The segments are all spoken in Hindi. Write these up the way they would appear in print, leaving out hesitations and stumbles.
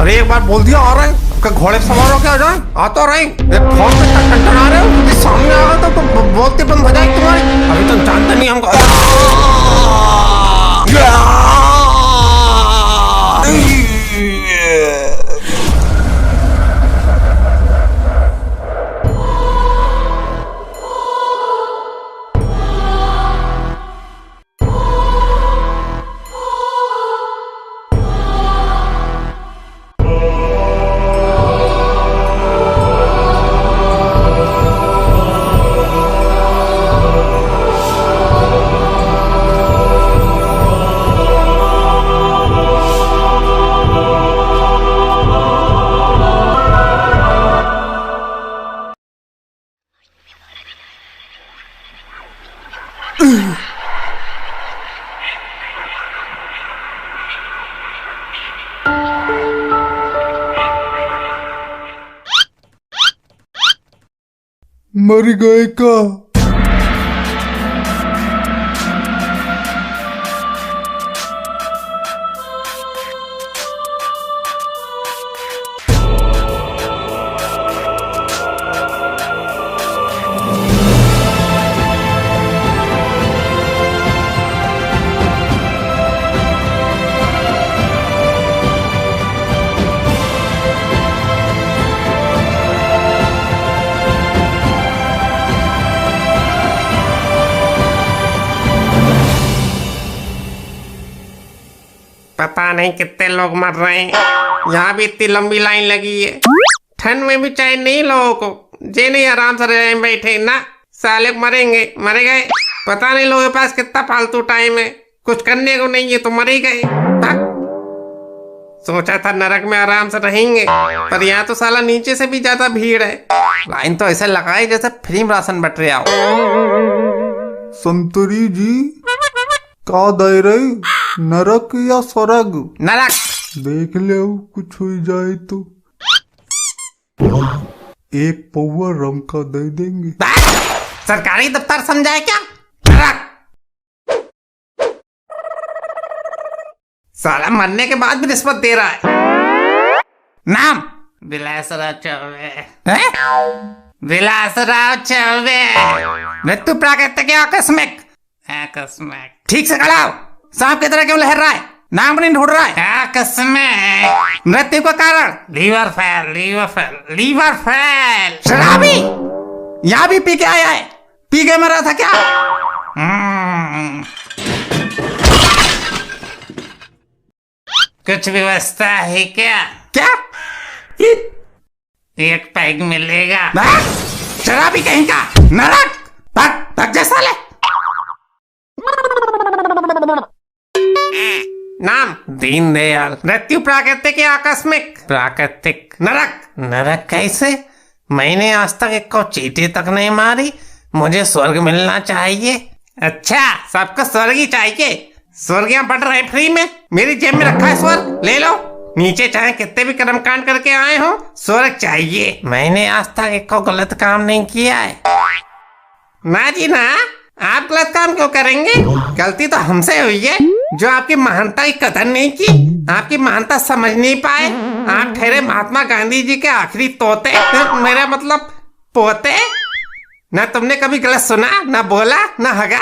अरे एक बार बोल दिया आ रहे हैं, क्या घोड़े सवार हो क्या आ जाए? आ तो रहे फोन पे टन आ रहे हो, यदि सामने आ गए तो बोलते बंद हो जाए तुम्हारी। अभी तो जानते नहीं हमको। मर गए का? पता नहीं कितने लोग मर रहे हैं। यहाँ भी इतनी लंबी लाइन लगी है। ठंड में भी चैन नहीं लोगों को, जे नहीं आराम से रह बैठे ना, साले मरेंगे मरे गए। पता नहीं लोगों के पास कितना फालतू टाइम है, कुछ करने को नहीं है तो मर ही गए। सोचा था नरक में आराम से रहेंगे, पर यहाँ तो साला नीचे से भी ज्यादा भीड़ है। लाइन तो ऐसे लगाई जैसे फ्री में राशन बट रहा हो। संतरी जी का दे रहे, नरक या स्वर्ग? नरक। देख ले कुछ हो जाए तो एक पौवा रम का दे देंगे। सरकारी दफ्तर समझाए क्या? नरक। साला मरने के बाद भी रिश्वत दे रहा है। नाम विलासराव चौबे। विलासराव चौबे। मृत्यु प्राकृतिक या आकस्मिक? आकस्मिक। ठीक से खड़ा हो, सांप की तरह क्यों लहर रहा है? नाम नहीं ढूंढ रहा है? आकस्मिक। मृत्यु का कारण? Liver fail, liver fail, liver fail. शराबी यहाँ भी पी के आया है, पी के मरा था क्या? कुछ व्यवस्था है क्या? क्या? एक पैग मिलेगा। शराबी कहीं का, नरक। भाग भाग जा साले। नाम दीनदयाल। मृत्यु प्राकृतिक या आकस्मिक? प्राकृतिक। नरक। नरक कैसे? मैंने आज तक एक को चींटी तक नहीं मारी, मुझे स्वर्ग मिलना चाहिए। अच्छा, सबको स्वर्ग ही चाहिए? स्वर्ग यहाँ बढ़ रहे फ्री में, मेरी जेब में रखा है स्वर्ग, ले लो। नीचे चाहे कितने भी कर्मकांड करके आए हो, स्वर्ग चाहिए। मैंने आज तक एक को गलत काम नहीं किया है। ना जी ना, आप गलत काम क्यों करेंगे? गलती तो हमसे हुई है, जो आपकी महानता की कदर नहीं की, आपकी महानता समझ नहीं पाए। आप ठहरे महात्मा गांधी जी के आखिरी तोते, मेरा मतलब पोते। ना तुमने कभी गलत सुना, ना बोला, ना हगा।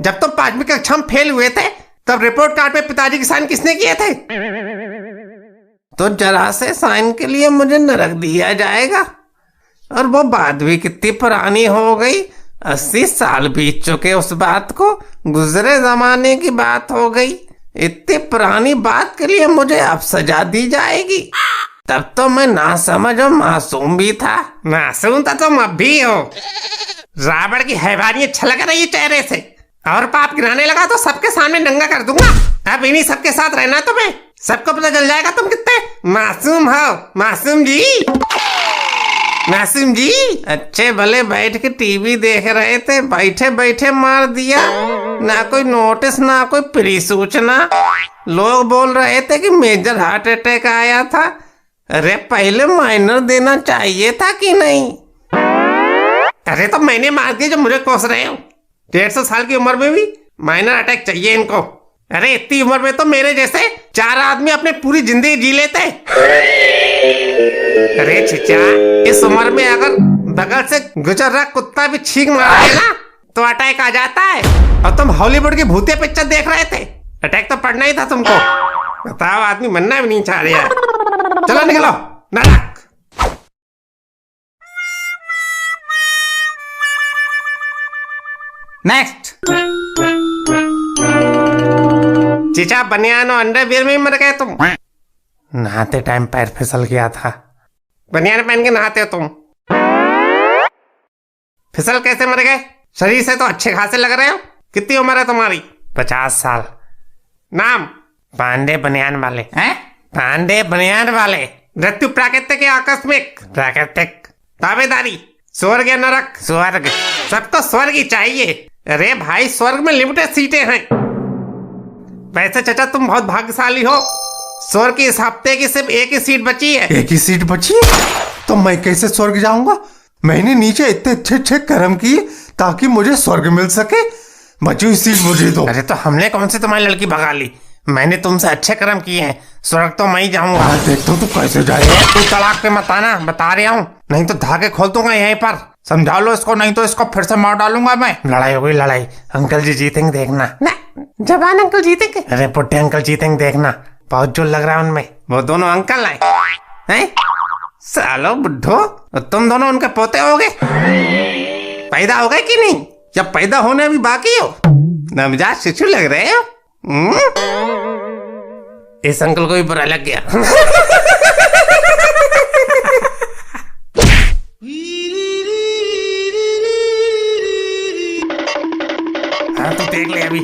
जब तुम 5वीं कक्षा में फेल हुए थे, तब रिपोर्ट कार्ड पे पिताजी के साइन किसने किए थे? तो जरा से साइन के लिए मुझे नरक दिया जाएगा, और वो बात भी कितनी पुरानी हो गई। 80 साल बीत चुके उस बात को, गुजरे जमाने की बात हो गई। इतनी पुरानी बात के लिए मुझे अब सजा दी जाएगी? तब तो मैं नासमझ और मासूम भी था। मासूम तो तुम अब भी हो। रावण की हैवानियत छलक रही है चेहरे से, और पाप गिराने लगा तो सबके सामने नंगा कर दूंगा। अब इन्हीं सबके साथ रहना तुम्हें, सबको पता चल जाएगा तुम कितने मासूम हो। मासूम जी, मासूम जी। अच्छे भले बैठ के टीवी देख रहे थे, बैठे बैठे मार दिया। ना कोई नोटिस, ना कोई प्री सूचना। लोग बोल रहे थे कि मेजर हार्ट अटैक आया था। अरे पहले माइनर देना चाहिए था कि नहीं? अरे तो मैंने मार दिया जो मुझे कोस रहे हो। 150 साल की उम्र में भी माइनर अटैक चाहिए इनको। अरे इतनी उम्र में तो मेरे जैसे 4 आदमी अपने पूरी जिंदगी जी लेते। अरे चिचा, इस उम्र में अगर बगल से गुजर रहा कुत्ता भी छींक मारे ना तो अटैक आ जाता है। और तुम हॉलीवुड की भूतिया पिक्चर देख रहे थे, अटैक तो पड़ना ही था तुमको। बताओ, आदमी मरना भी नहीं चाह रहा है। चलो निकलो नरक। नेक्स्ट। चीचा, बनियान और अंडरवियर में ही मर गए तुम। नहाते टाइम पैर फिसल गया था। बनियान पहन के नहाते हो तुम, फिसल कैसे मर गए? शरीर से तो अच्छे खासे लग रहे हो। कितनी उम्र है तुम्हारी? 50 साल। नाम? पांडे बनियान वाले। हैं? पांडे बनियान वाले। मृत्यु प्राकृतिक या आकस्मिक? प्राकृतिक। दावेदारी? स्वर्ग या नरक? स्वर्ग। सबको स्वर्ग ही चाहिए। अरे भाई, स्वर्ग में लिमिटेड सीटें हैं। वैसे चाचा तुम बहुत भाग्यशाली हो, स्वर्ग की इस हफ्ते की सिर्फ एक ही सीट बची है। एक ही सीट बची है? तो मैं कैसे स्वर्ग जाऊंगा? मैंने नीचे इतने अच्छे अच्छे कर्म किए ताकि मुझे स्वर्ग मिल सके। बची हुई सीट मुझे दो। अरे तो हमने कौन सी तुम्हारी लड़की भगा ली? मैंने तुमसे अच्छे कर्म किए हैं, स्वर्ग तो मैं ही जाऊंगा। देखता हूँ तू कैसे जाएगा। तू तलाक पे मत आना, बता रहा हूँ, नहीं तो धागे खोल दूंगा यहीं पर। समझा लो इसको, नहीं तो इसको फिर से मार डालूंगा मैं। लड़ाई हो गई लड़ाई। अंकल जी जीतेंगे देखना। जवान अंकल जीतेंगे? अरे पुट्टे अंकल जीतेंगे देखना। बहुत जोर लग रहा है उनमें। वो दोनों अंकल हैं? सालो बुड्ढो, तुम दोनों उनके पोते होगे? पैदा हो गए कि नहीं, या पैदा होने अभी बाकी हो? नवजात शिशु लग रहे हो। इस अंकल को भी बुरा लग गया। हाँ तो देख ले अभी।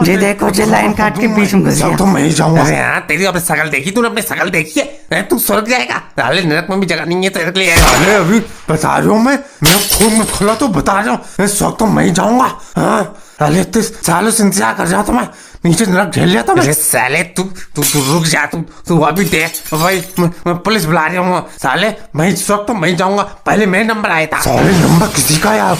ये देखो, ये लाइन काट के बीच में घुस गया। तो मैं ही जाऊंगा। अरे हाँ, तेरी अपनी शकल देखी तूने? अपनी शकल देखी है? तू स्वर्ग जाएगा? साले नरक में भी जगह नहीं है तेरे के लिए। अरे अभी बता रहा हूँ मैं खून में खुला तो बता रहा हूँ, इस वक्त तो मैं ही जाऊंगा। हाँ, अरे इतने सालों से इंतजार कर जाता मैं, नीचे नरक झेल लिया था मैं। अरे साले तू रुक जा। तू अभी देख भाई, मैं पुलिस बुला रहा हूँ। साले मैं इस वक्त तो मैं जाऊंगा, पहले मेरे नंबर आया था। साले नंबर किसी का यार,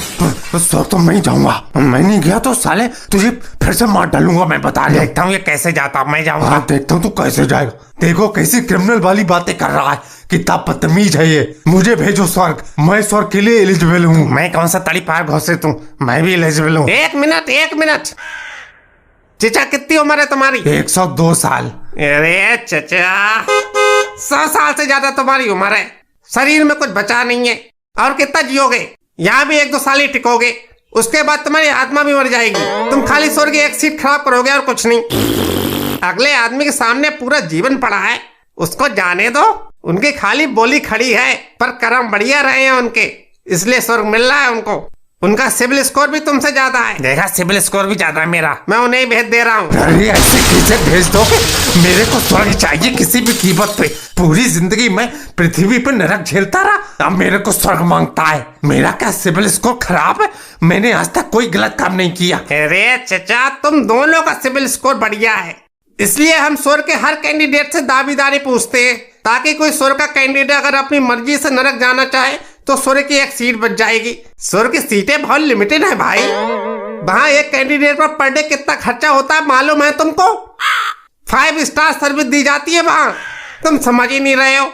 इस वक्त तो मैं जाऊंगा। मैं नहीं गया तो साले तुझे फिर से मार डालूंगा, मैं बता रहा हूँ। देखता हूँ ये कैसे जाता, मैं जाऊंगा। हाँ देखता हूँ तू कैसे जाएगा। देखो कैसी क्रिमिनल वाली बातें कर रहा है, कितना बदतमीज है ये। मुझे भेजो स्वर्ग, मैं स्वर्ग के लिए एलिजिबल हूँ। मैं कौन सा तड़ी पार घोषित हूँ, मैं भी एलिजिबल हूँ। एक मिनट चचा, कितनी उम्र है तुम्हारी? 102 साल। अरे चचा, 100 साल से ज्यादा तुम्हारी उम्र है, शरीर में कुछ बचा नहीं है। और कितना जियोगे? यहाँ भी 1-2 साल ही टिकोगे, उसके बाद तुम्हारी आत्मा भी मर जाएगी। तुम खाली स्वर्ग की एक सीट खराब करोगे और कुछ नहीं। अगले आदमी के सामने पूरा जीवन पड़ा है, उसको जाने दो। उनकी खाली बोली खड़ी है, पर कर्म बढ़िया रहे हैं उनके, इसलिए स्वर्ग मिल रहा है उनको। उनका सिविल स्कोर भी तुमसे ज्यादा है। देखा, सिविल स्कोर भी ज्यादा है मेरा, मैं उन्हें ही भेज दे रहा हूँ। अरे ऐसे कैसे भेज दोगे? मेरे को स्वर्ग चाहिए किसी भी कीमत पे। पूरी जिंदगी मैं पृथ्वी पे नरक झेलता रहा, अब मेरे को स्वर्ग मांगता है। मेरा क्या सिविल स्कोर खराब है? मैंने आज तक कोई गलत काम नहीं किया। अरे चचा, तुम दोनों का सिविल स्कोर बढ़िया है, इसलिए हम स्वर्ग के हर कैंडिडेट से दावेदारी पूछते हैं, ताकि कोई स्वर्ग का कैंडिडेट अगर अपनी मर्जी से नरक जाना चाहे तो स्वर्ग की एक सीट बच जाएगी। स्वर्ग की सीटें बहुत लिमिटेड है भाई। वहाँ एक कैंडिडेट पर डे कितना खर्चा होता है मालूम है तुमको? 5 स्टार सर्विस दी जाती है वहाँ, तुम समझ ही नहीं रहे हो।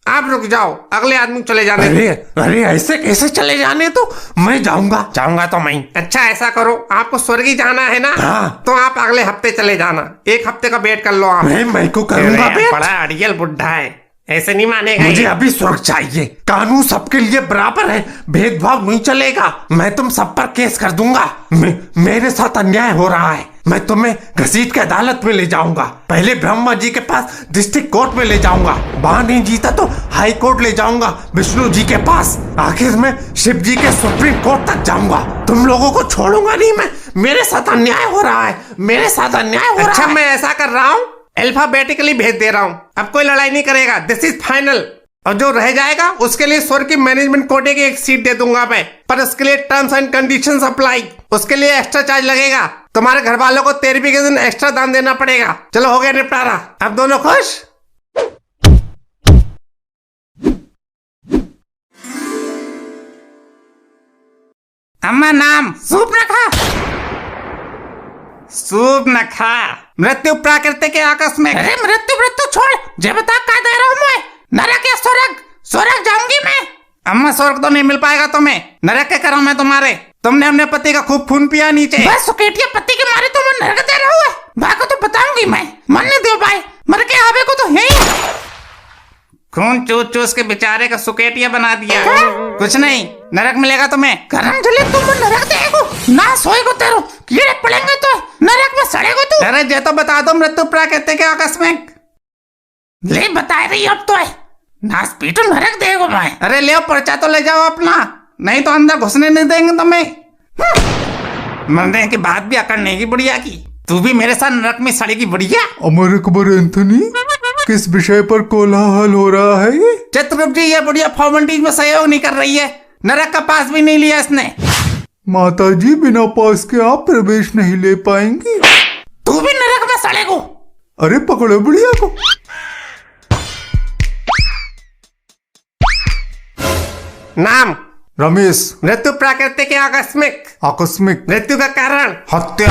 आप रुक जाओ, अगले आदमी चले जाने। अरे ऐसे कैसे चले जाने? तो मैं जाऊंगा तो मैं। अच्छा ऐसा करो, आपको स्वर्ग ही जाना है ना? हाँ। तो आप अगले हफ्ते चले जाना, 1 हफ्ते का वेट कर लो आप। मैं को करूंगा वेट। बड़ा अड़ियल बुड्ढा है, ऐसे नहीं मानेगा। मुझे अभी स्वर्ग चाहिए। कानून सबके लिए बराबर है, भेदभाव नहीं चलेगा। मैं तुम सब पर केस कर दूंगा। मेरे साथ अन्याय हो रहा है, मैं तुम्हें घसीट के अदालत में ले जाऊंगा। पहले ब्रह्मा जी के पास डिस्ट्रिक्ट कोर्ट में ले जाऊंगा, वहां नहीं जीता तो हाई कोर्ट ले जाऊंगा, विष्णु जी के पास, आखिर में शिव जी के सुप्रीम कोर्ट तक जाऊंगा। तुम लोगों को छोड़ूंगा नहीं मैं। मेरे साथ अन्याय हो रहा है, मेरे साथ अन्याय हो रहा है। अच्छा मैं ऐसा कर रहा हूँ, अल्फाबेटिकली भेज दे रहा हूँ, अब कोई लड़ाई नहीं करेगा, दिस इज फाइनल। और जो रह जाएगा उसके लिए स्वर्ग की मैनेजमेंट कोटे की एक सीट दे दूंगा मैं, पर उसके लिए टर्म्स एंड कंडीशंस अप्लाई। उसके लिए एक्स्ट्रा चार्ज लगेगा, तुम्हारे घर वालों को तेरहवीं के दिन एक्स्ट्रा दान देना पड़ेगा। चलो हो गया निपटारा, अब दोनों खुश? अम्मा नाम सूप रखा। सूप न खा। मृत्यु प्राकृतिक है आकस्मिक। अरे मृत्यु मृत्यु छोड़, जे बता का दे रहा हूँ मैं, नरक या स्वर्ग? स्वर्ग जाऊंगी मैं। अम्मा स्वर्ग तो नहीं मिल पाएगा तुम्हें, नरक के करो मैं तुम्हारे। तुमने अपने पति का खूब खून पिया नीचे। बस सुकेटिया पति के मारे तो मैं नरक दे रहा हूँ। भाई को तो बताऊंगी मैं, मरने दो भाई, मर के आवे को तो है ही। खून चूस चूस के बेचारे का सुकेटिया बना दिया। कुछ नहीं, नरक मिलेगा तुम्हें। करम जले तुम नरक देगो ना, सोएगो तेरो कीड़े पड़ेंगे तो नरक में सड़ेगो तू। अरे जे तो बता दो, मृत्यु प्राकृतिक है आकस्मिक। ले बता रही अब तो है, नास पीटू नरक देगो मैं। अरे ले पर्चा तो ले जाओ अपना, नहीं तो अंदर घुसने नहीं देंगे तुम्हें। मरने के बाद भी अकड़ नहीं की बुढ़िया की। तू भी मेरे साथ नरक में सड़ेगी बुढ़िया। अमर अकबर एंथनी, किस विषय पर कोलाहल हो रहा है ये? चित्रगुप्त जी, ये बुढ़िया फॉर्मेलिटीज में सहयोग नहीं कर रही है, नरक का पास भी नहीं लिया इसने। माता जी, बिना पास के आप प्रवेश नहीं ले पाएंगी। तू भी नरक में सड़ेगो। अरे पकड़ो बुढ़िया को। नाम रमेश। मृत्यु प्राकृतिक है आकस्मिक। आकस्मिक। मृत्यु का कारण हत्या।